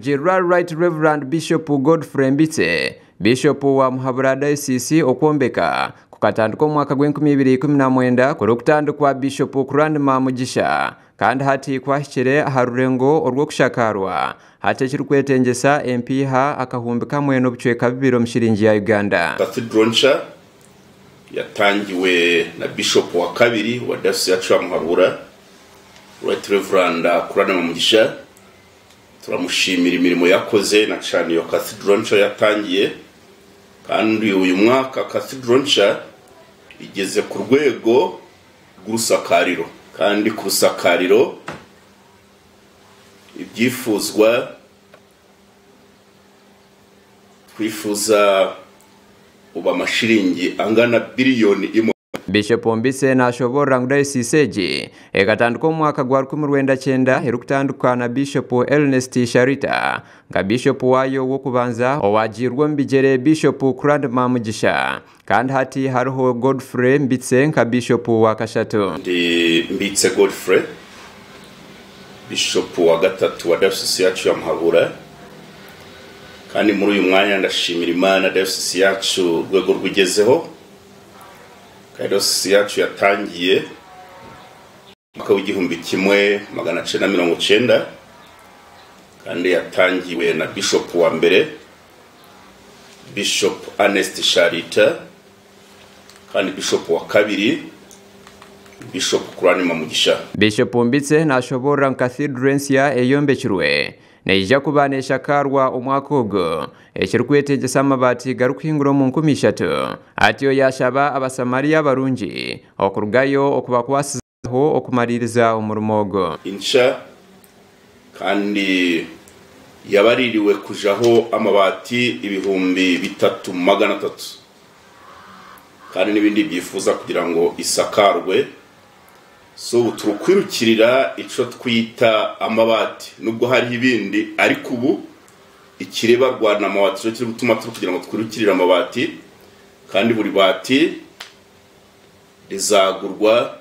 Right Reverend Bishop Godfrey Mbitse, Bishop wa Muhabura Diocese okwombeka kukatandika omwaka gw'2019 kurukutandikwa Bishop Kurandima Mugisha kandi hati kwahikire aha rurengo orw'okushakarwa hati kirkwetengesa empiha akahumbi kamwe n'obucweka bibiri omu shiringi ya Uganda. Cathedral nshya yatangiwe na Bishop wa kabiri wa Diocese yacu ya Muhabura, Right Reverend Kurandima Mugisha. Turamushimira imirimo yakoze na cyane iyo Cathedral nshya yatangiye, kandi uyu mwaka Cathedral nshya igeze ku rwego rw'urusakariro, kandi ku rusakariro ibyifuzwa twifuza uba amashiringi angana biliyoni imwe. Bishop Mbitse nashobora ngudayisiseji ekatandika omwaka gwa 2019 erukutandika na Bishop Ernest Sharita nga Bishop wayo wokubanza owajirwa mbijere Bishop Kurandima Mugisha, kandi hati hariho Godfrey Mbitse nka Bishop wa kashatu. Ndi Mbitse Godfrey, Bishop wa gatatu wa Diocese yacu ya Muhabura, kandi muri uyu mwanya ndashimira Imana Diocese yacu rwego rwigezeho. Diocese yacu yatangiye mwaka w'1990 kandi yatangiwe na Bishop wa mbere Bishop Ernest Sharita, kandi Bishop wa kabiri Bishop Kurandima Mugisha. Bishop Mbitse nashobora Cathedral nshya eyombekirwe neija kubanesha karwa omwaka ogo ekirikwetegesa amabati garukuhingura mu 13 atiyo yashaba abasamariya barungi okurugayo okubakwasizaho okumaliriza omurimo ogo insha, kandi yabaririwe kujaho amabati 3,300 kandi n'ibindi byifuza kugira ngo isakarwe. So turukwirukirira ico twita amabati, nubwo hari ibindi ariko ubu ikireba rwana amabati cyo kiri gutuma turi kugira ngo twirukirira amabati, kandi buri bati rizagurwa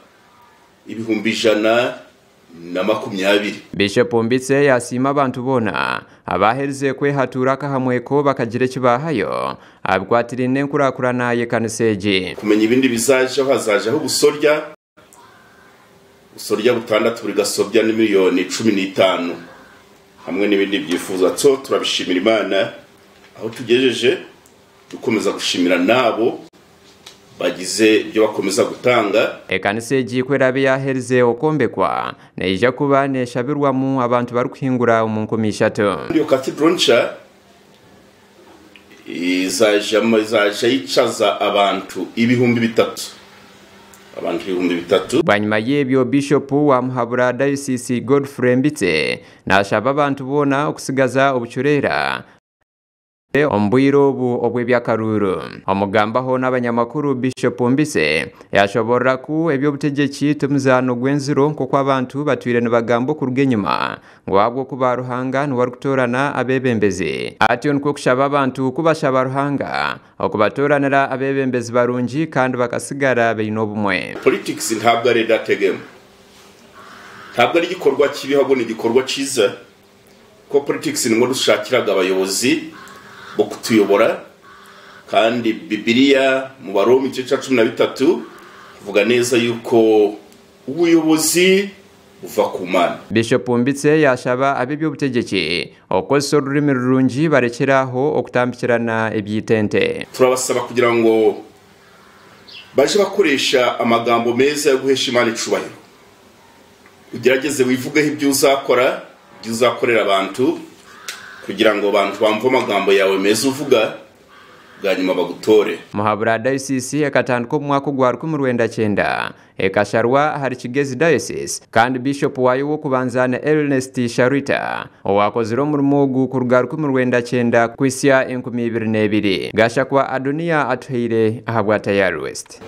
120. Bishop Mbitse yasima abantu bona abahereze kwehatura kahamweko bakagire kibahayo abkwatira nenkurakurana ye kaniseji kumenya ibindi bizaje hazajeho busorya butandatu buri gasobya ni miliyoni 15 hamwe n'ibindi byifuza. So turabishimira Imana aho tugejeje, dukomeza gushimira nabo bagize ibyo bakomeza gutanga. Ekaniseji kwerabe yahereze okombekwa neija kubanesha birwamu abantu barukuhingura mu 13. Iyo Cathedral nshya izaje yicaza abantu 3,000. Banyuma y'ebyo Bishop wa Muhabura Diocese Godfrey Mbitse nashaba abantu bona okusigaza obucurera ombwiro obu obw'ebyakaruru omugambaho n'abanyamakuru. Bishop Mbitse yashobora ku ebyo butegeki tumuzano gwenziro nk'uko abantu batwire nibagamba okuruga enyuma ngo abwo kuba Ruhanga niwarukutorana abebembezi ati onko kushaba abantu kubashaba Ruhanga okubatoranira abebembezi barungi kandi bakasigara beino obumwe. Politics ntabwo ari dategema, ntabwo ari igikorwa kibi, ahubwo ni igikorwa cyiza, ko politics ni ngo dushakiraga abayobozi bo kutuyobora, kandi Bibiliya mu Baroma 13 ivuga neza yuko ubuyobozi buva ku Mana. Bishop Mbitse yashaba abibyo butegeki okoso rurimi rurungi barekeraho okutambikirana ebyitente. Turabasaba kugira ngo baje bakoresha amagambo meza yo guhesha Imana icubahiro, ugerageze wivugeho ibyo uzakora, ibyo uzakorera abantu, kugira ngo abantu bamve amagambo yawe meza uvuga bwanyuma bagutore. Muhabura Diocese ekatandika omwaka gwa 2019 ekasharwa hari Kigezi Diocese, kandi Bishop wayo wokubanza na Ernest Sharita owakozira omurimo ogu ku rwa 2019 kwisia 2022 gashakwa Adonia atuheire ahabwa Tayari West.